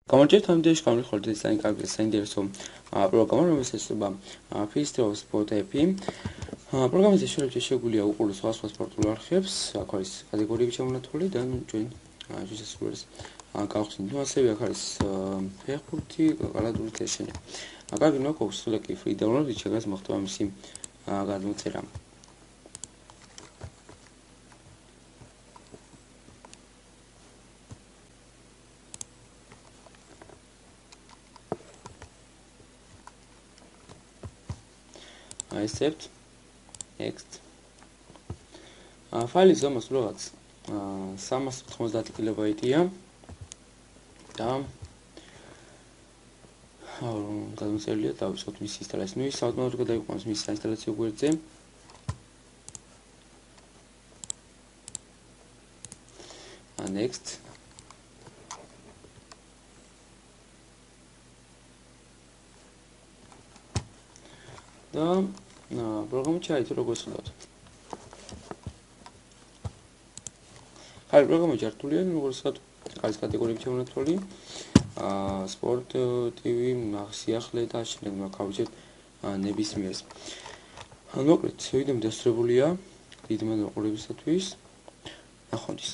გამარჯვებით ამ ვიდეოში გამოვიხარეთ საინტერესო პროგრამა, რომელსაც ეწოდება Fistro Sport-ები. პროგრამაზე შეგვიძლია უყუროთ სხვა სპორტულ არხებს, აქ არის კატეგორიები შემონახული და ჩვენ შესაძლოა გავხსნით. ასევე აქ არის ფეხბურთი, კალათბურთი და შენი. კარგი ნაყოფს ლეკი free download-ი შეგას მოხდება მისი გადმოწერა. Accept, next. ფაილის ზომა სულ 390 კილობაიტია და გადმოწერილია დავიწყოთ მის ინსტალაციას. ის ავტომატურად გადაიყვანოს მის საინსტალაციო გვერდზე. Next. და პროგრამა ჩაითო როგორც ხედავთ. ხარ პროგრამა ჯართულია, როგორც ხედავთ, არის კატეგორიები შემონახული. სპორტ, ტივი, სიახლე და შემდეგ მაქავიჭეთ ნებისმიერს. მოკლედ, ვიდეო დასრულებულია. დიდი მადლობა ყურებისათვის. ნახვამდის.